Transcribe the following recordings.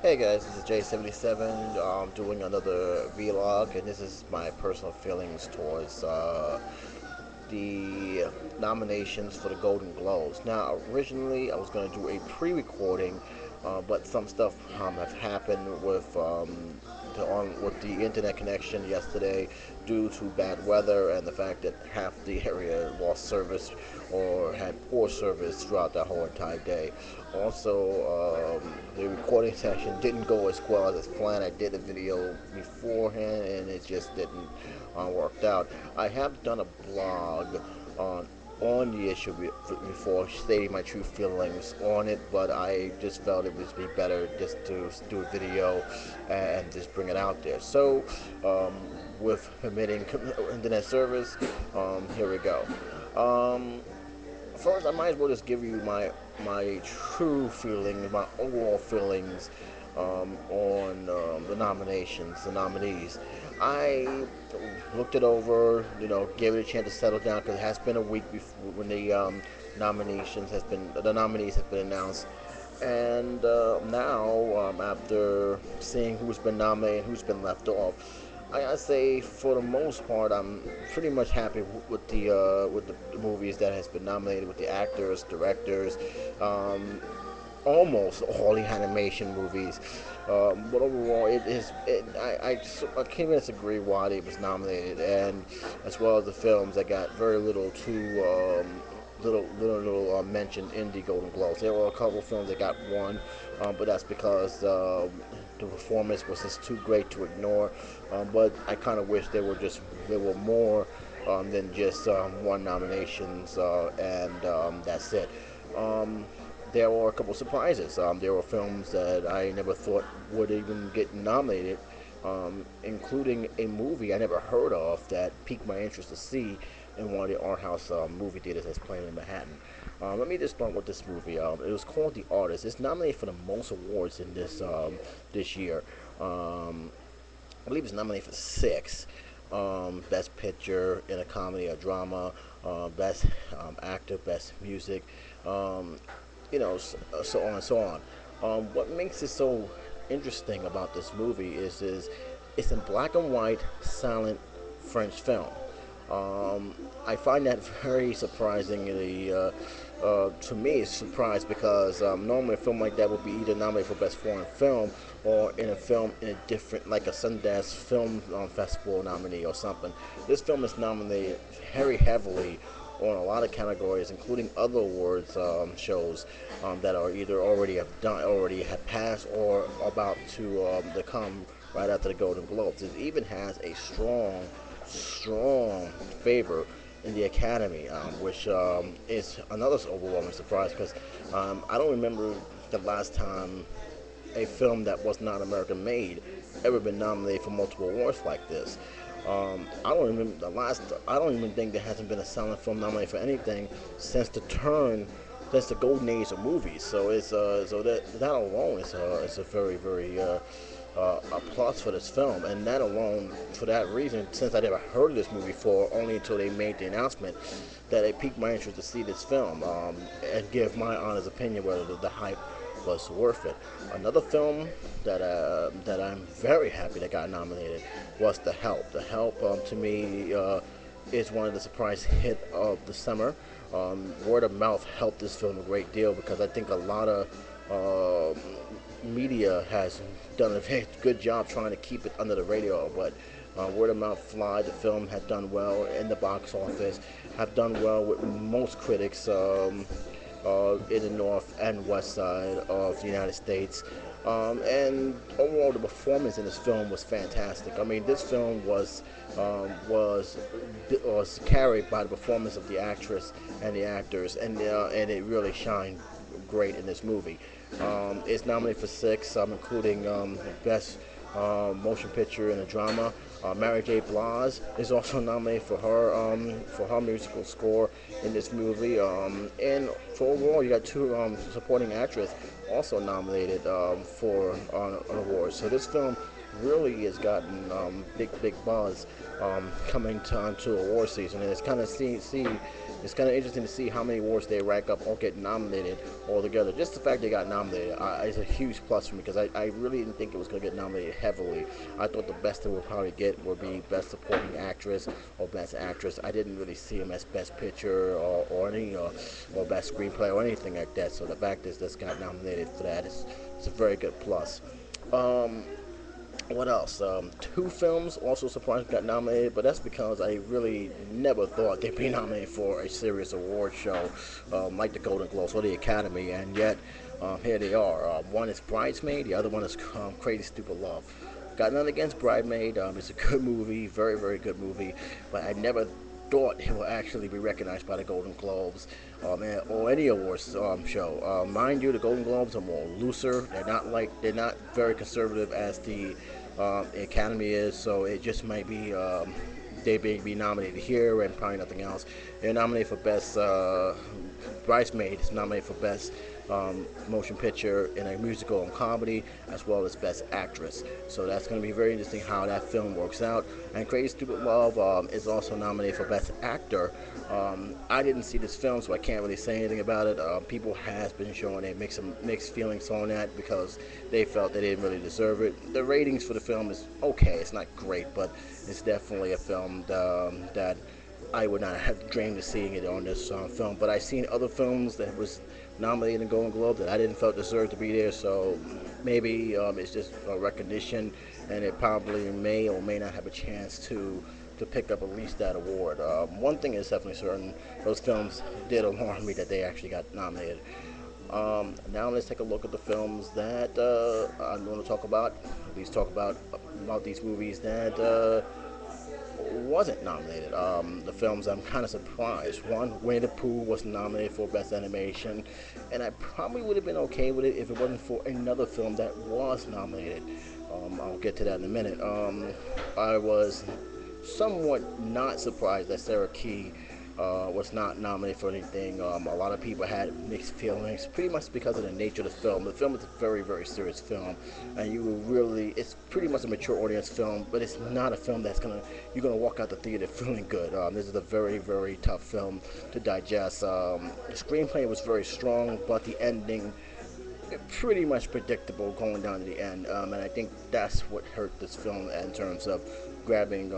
Hey guys, this is J77 doing another vlog, and this is my personal feelings towards the nominations for the Golden Globes. Now, originally I was going to do a pre-recording, but some stuff have happened with the internet connection yesterday due to bad weather and the fact that half the area lost service or had poor service throughout that whole entire day. Also, the recording session didn't go as well as planned. I did a video beforehand and it just didn't work out. I have done a blog on the issue before stating my true feelings on it, but I just felt it would be better just to do a video and just bring it out there. So, with permitting internet service, here we go. Um, First, I might as well just give you my true feelings, my overall feelings on the nominations, the nominees. I looked it over, gave it a chance to settle down because it has been a week before when the nominees have been announced, and now after seeing who's been nominated, who's been left off, I gotta say for the most part, I'm pretty much happy with the movies that has been nominated, with the actors, directors, um, almost all the animation movies. But overall, it is. I can't even disagree why it was nominated, and as well as the films that got very little to mentioned in the Golden Globes. There were a couple of films that got one, but that's because the performance was just too great to ignore. But I kind of wish there were more than just one nominations, and that's it. Um, there were a couple surprises. There were films that I never thought would even get nominated, including a movie I never heard of that piqued my interest to see in one of the art house movie theaters that's playing in Manhattan. Let me just start with this movie. It was called The Artist. It's nominated for the most awards in this year. Um, I believe it's nominated for six. Best Picture in a Comedy or Drama, Best Actor, Best Music, um, so on and so on. What makes it so interesting about this movie is it's in black and white, silent French film. Um, I find that very surprisingly. To me, it's surprised because normally a film like that would be either nominated for best foreign film or in a film in a different, like a Sundance Film Festival nominee or something. This film is nominated very heavily on a lot of categories, including other awards shows that are either already have passed, or about to come right after the Golden Globes. It even has a strong favor in the Academy, which is another overwhelming surprise because I don't remember the last time a film that was not American made ever been nominated for multiple awards like this. I don't remember the last. I don't even think there hasn't been a silent film nominated for anything since since the golden age of movies. So that alone is a very a plus for this film, and that alone, for that reason, since I never heard of this movie before, only until they made the announcement, that it piqued my interest to see this film and give my honest opinion whether the hype was worth it. Another film that I'm very happy that got nominated was The Help. The Help, to me, is one of the surprise hit of the summer. Word of mouth helped this film a great deal because I think a lot of media has done a very good job trying to keep it under the radar, but word of mouth fly. The film had done well in the box office, have done well with most critics in the north and west side of the United States. And overall, the performance in this film was fantastic. I mean, this film was carried by the performance of the actress and the actors, and it really shined great in this movie. It's nominated for six, including best motion picture in a drama, Mary J. Blige is also nominated for her musical score in this movie. And for overall, you got two supporting actresses also nominated for an award. So this film really has gotten big buzz coming to award season, and it's kind of interesting to see how many awards they rack up or get nominated all together. Just the fact they got nominated is a huge plus for me because I really didn't think it was going to get nominated heavily. I thought the best it would probably get would be Best Supporting Actress or Best Actress. I didn't really see them as Best Picture or Best Screenplay or anything like that. So the fact is this got nominated for that is it's a very good plus. Um, what else? Two films also surprisingly got nominated, but that's because I really never thought they'd be nominated for a serious award show like the Golden Globes or the Academy, and yet here they are. One is Bridesmaid, the other one is Crazy Stupid Love. Got nothing against Bridesmaid. It's a good movie, very good movie, but I never thought it will actually be recognized by the Golden Globes or any awards show. Mind you, the Golden Globes are more looser. They're not very conservative as the Academy is. So it just might be they may be nominated here and probably nothing else. They're nominated for best Bridesmaid is nominated for best motion picture in a musical and comedy, as well as best actress. So that's going to be very interesting how that film works out. And Crazy Stupid Love is also nominated for best actor. I didn't see this film, so I can't really say anything about it. People has been showing they make some mixed feelings on that because they felt they didn't really deserve it. The ratings for the film is okay. It's not great, but it's definitely a film that I would not have dreamed of seeing it on this film. But I've seen other films that was nominated in Golden Globe that I didn't felt deserved to be there. So maybe it's just a recognition, and it probably may or may not have a chance to pick up at least that award. One thing is definitely certain: those films did alarm me that they actually got nominated. Now let's take a look at the films that I'm going to talk about. At least talk about these movies that wasn't nominated. The films I'm kind of surprised. One, Winnie the Pooh was nominated for Best Animation, and I probably would have been okay with it if it wasn't for another film that was nominated. I'll get to that in a minute. I was somewhat not surprised that Sarah Key was not nominated for anything. A lot of people had mixed feelings, pretty much because of the nature of the film. The film is a very serious film, and it's pretty much a mature audience film, but it's not a film you're gonna walk out the theater feeling good. This is a very tough film to digest. The screenplay was very strong, but the ending pretty much predictable going down to the end, and I think that's what hurt this film in terms of grabbing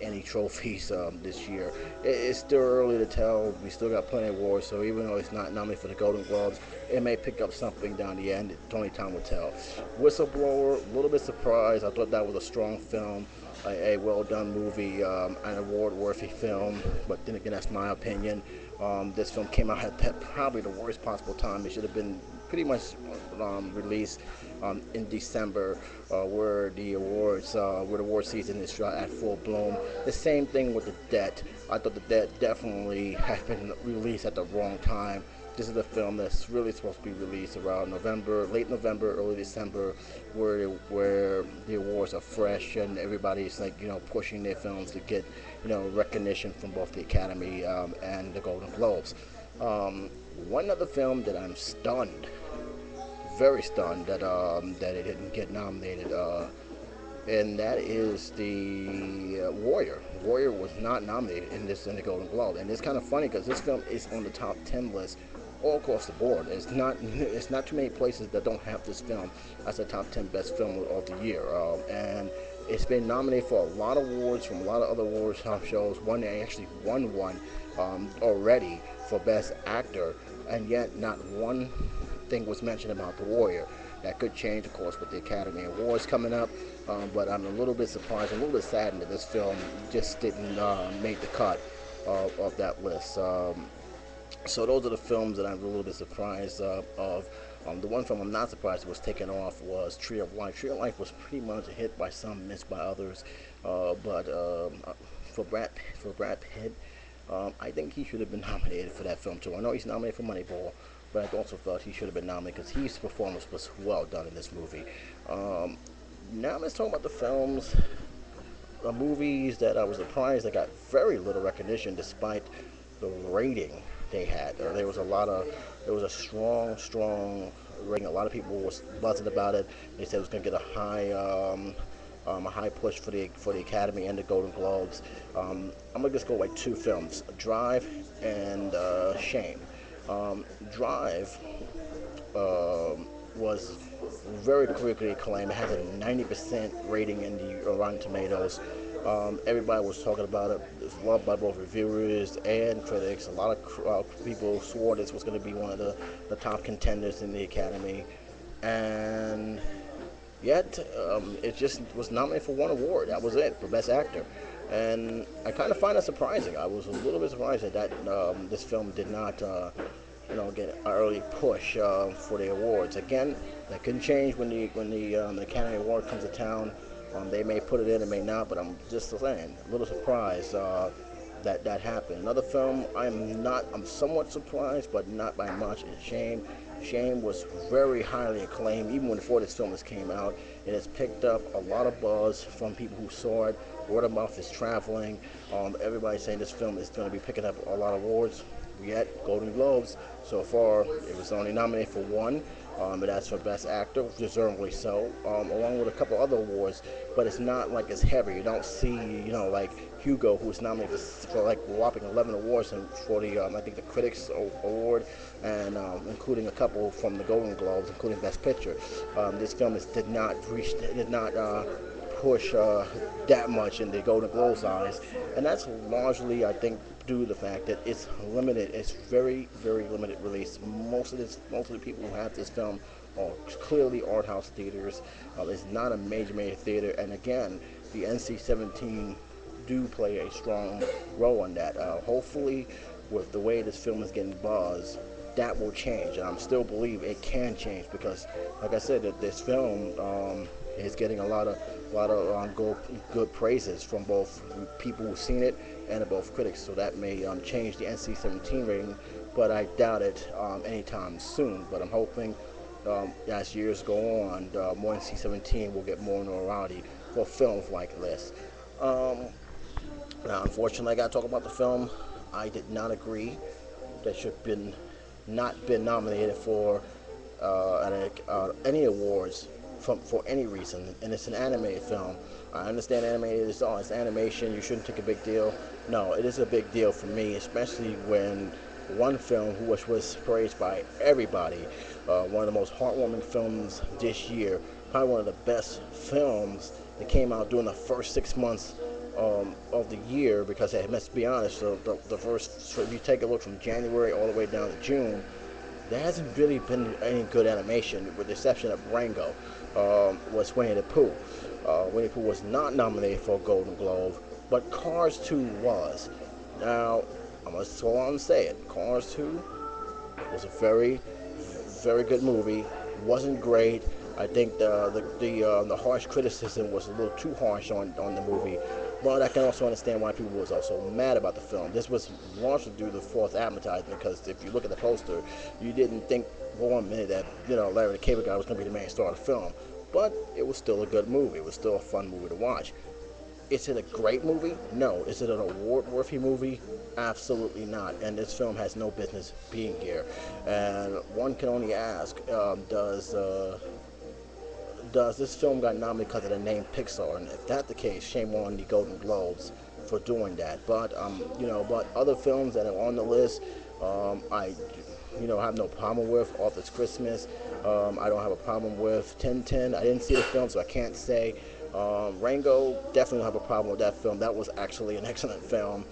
any trophies this year. It's still early to tell. We still got plenty of awards, so even though it's not nominated for the Golden Globes, it may pick up something down the end. Only time will tell. Whistleblower, a little bit surprised. I thought that was a strong film, a well done movie, an award worthy film, but then again, that's my opinion. This film came out at probably the worst possible time. It should have been pretty much released in December, where the award season is at full bloom. The same thing with The Debt. I thought The Debt definitely had been released at the wrong time. This is a film that's really supposed to be released around late November, early December, where the awards are fresh and everybody's pushing their films to get recognition from both the Academy and the Golden Globes. One other film that I'm stunned, very stunned that it didn't get nominated, and that is the Warrior. Warrior was not nominated in the Golden Globe, and it's kind of funny because this film is on the top 10 list all across the board. It's not too many places that don't have this film as a top 10 best film of the year, and it's been nominated for a lot of awards from a lot of other awards shows. One actually won one already for best actor, and yet not one thing was mentioned about the Warrior. That could change, of course, with the Academy Awards coming up, but I'm a little bit surprised, a little bit saddened that this film just didn't make the cut of that list. So those are the films that I'm a little bit surprised of. The one film I'm not surprised was taken off was Tree of Life. Tree of Life was pretty much a hit by some, missed by others, but for Brad Pitt, I think he should have been nominated for that film too. I know he's nominated for Moneyball, but I also felt he should have been nominated because his performance was well done in this movie. Now let's talk about the films movies that I was surprised they got very little recognition despite the rating they had. There was a strong rating. A lot of people was buzzing about it. They said it was going to get a high push for the Academy and the Golden Globes. I'm gonna just go like two films: Drive and Shame. Drive was very critically acclaimed. It has a 90% rating in the Rotten Tomatoes. Everybody was talking about it. It's loved by both reviewers and critics. A lot of people swore this was going to be one of the top contenders in the Academy. And yet, it just was nominated for one award. That was it, for Best Actor. And I kind of find that surprising. I was a little bit surprised that this film did not get an early push for the awards. Again, that could change when the Academy Award comes to town. They may put it in, it may not, but I'm just saying, a little surprised that happened. Another film, I'm somewhat surprised, but not by much, is Shame. Shame was very highly acclaimed, even before this film has came out. It has picked up a lot of buzz from people who saw it. Word of mouth is traveling. Everybody's saying this film is going to be picking up a lot of awards. Yet Golden Globes so far, it was only nominated for one, and that's for Best Actor, deservedly so, along with a couple other awards. But it's not like it's heavy. You don't see, like Hugo, who was nominated for like whopping 11 awards, and for the I think the Critics Award, and including a couple from the Golden Globes, including Best Picture. This film did not push that much in the Golden Globes eyes, and that's largely, I think, due to the fact that it's limited. It's very limited release. Most of the people who have this film are clearly art house theaters. It's not a major theater, and again, the NC-17 do play a strong role in that. Hopefully, with the way this film is getting buzz, that will change, and I still believe it can change because, like I said, that this film is getting a lot of good praises from both people who've seen it and both critics. So that may change the NC-17 rating, but I doubt it anytime soon. But I'm hoping as years go on, more NC-17 will get more notoriety for films like this. Um, Now, unfortunately, I got to talk about the film. I did not agree that should have been not been nominated for any awards for any reason, and it's an animated film. I understand animated is it's animation. You shouldn't take a big deal. No, it is a big deal for me, especially when one film which was praised by everybody, one of the most heartwarming films this year, probably one of the best films that came out during the first 6 months of the year, because let's be honest, so if you take a look from January all the way down to June, there hasn't really been any good animation, with the exception of Rango, was Winnie the Pooh. Winnie the Pooh was not nominated for a Golden Globe, but Cars 2 was. Now, I'm going to go on and say it. Cars 2 was a very good movie. Wasn't great. I think the harsh criticism was a little too harsh on the movie, but I can also understand why people was also mad about the film. This was largely due to false advertising, because if you look at the poster, you didn't think for 1 minute that Larry the Cable Guy was going to be the main star of the film, but it was still a good movie. It was still a fun movie to watch. Is it a great movie? No. Is it an award-worthy movie? Absolutely not. And this film has no business being here. And one can only ask, does this film got nominated because of the name Pixar? And if that's the case, shame on the Golden Globes for doing that. But other films that are on the list, I have no problem with. Arthur's Christmas, I don't have a problem with. 1010, I didn't see the film, so I can't say. Rango, definitely don't have a problem with that film. That was actually an excellent film.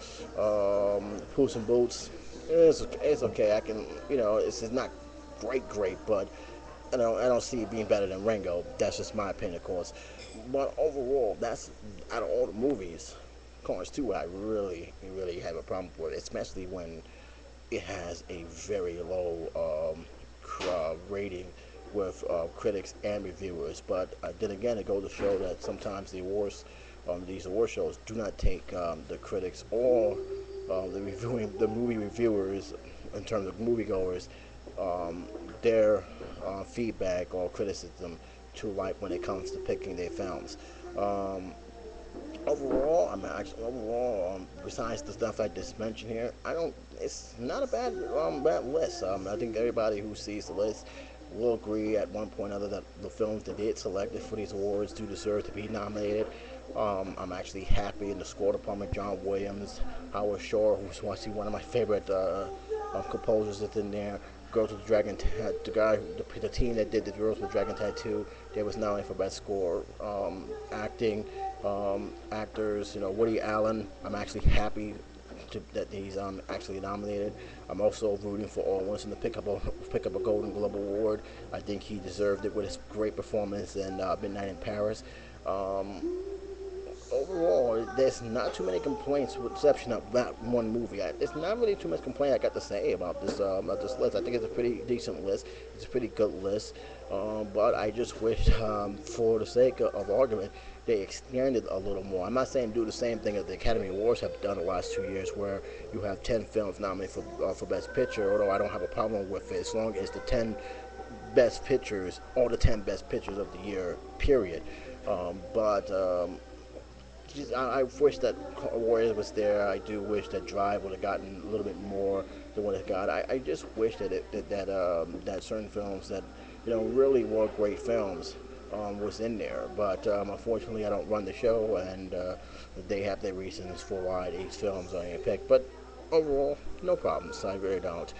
Puss in Boots, it's okay. I can, it's not great, but I don't see it being better than Rango. That's just my opinion, of course. But overall, that's out of all the movies, Cars 2, I really have a problem with, especially when it has a very low rating with critics and reviewers. But then again, it goes to show that sometimes these award shows do not take the critics or the movie reviewers, in terms of moviegoers, um, their feedback or criticism to light when it comes to picking their films. Um, Overall, I mean, actually, overall, besides the stuff I just mentioned here, I don't. It's not a bad list. I think everybody who sees the list will agree at one point or another that the films that did selected for these awards do deserve to be nominated. I'm actually happy in the score department. John Williams, Howard Shore, who's actually one of my favorite composers, is in there. Girls with the Dragon, the guy, the team that did the Girls with the Dragon Tattoo, they was nominated for best score, acting, actors. Woody Allen. I'm actually happy that he's actually nominated. I'm also rooting for Owen Wilson to pick up a Golden Globe Award. I think he deserved it with his great performance in Midnight in Paris. Um, Overall, there's not too many complaints, with the exception of that one movie. There's not really too much complaint I got to say about this list. I think it's a pretty decent list. It's a pretty good list. But I just wish, for the sake of argument, they extended a little more. I'm not saying do the same thing that the Academy Awards have done the last 2 years, where you have 10 films nominated for Best Picture. Although I don't have a problem with it, as long as the 10 best pictures, all the 10 best pictures of the year, period. But I wish that Warriors was there. I do wish that Drive would have gotten a little bit more than what it got. I just wish that certain films that really were great films was in there. But unfortunately, I don't run the show, and they have their reasons for why these films are being picked. But overall, no problems. I really don't.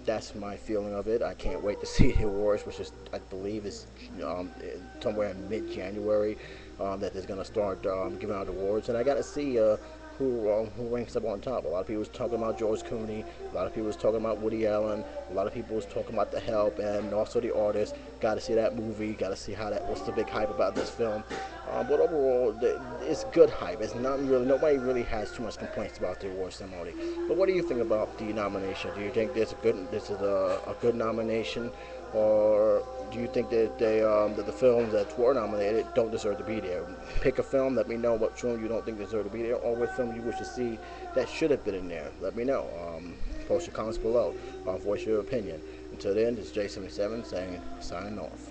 That's my feeling of it. I can't wait to see the awards, which is, I believe, is um, somewhere in mid-January, that is going to start giving out awards, and I got to see who ranks up on top. A lot of people was talking about George Clooney. A lot of people was talking about Woody Allen. A lot of people was talking about The Help and also The Artist. Got to see that movie. Got to see what's the big hype about this film. But overall, it's good hype. It's not really nobody really has too much complaints about the award ceremony. But what do you think about the nomination? Do you think this is a good nomination, or do you think that the films that were nominated don't deserve to be there? Pick a film. Let me know what film you don't think deserve to be there, or what film you wish to see that should have been in there. Let me know. Post your comments below. Voice your opinion. Until then, this is J77 saying signing off.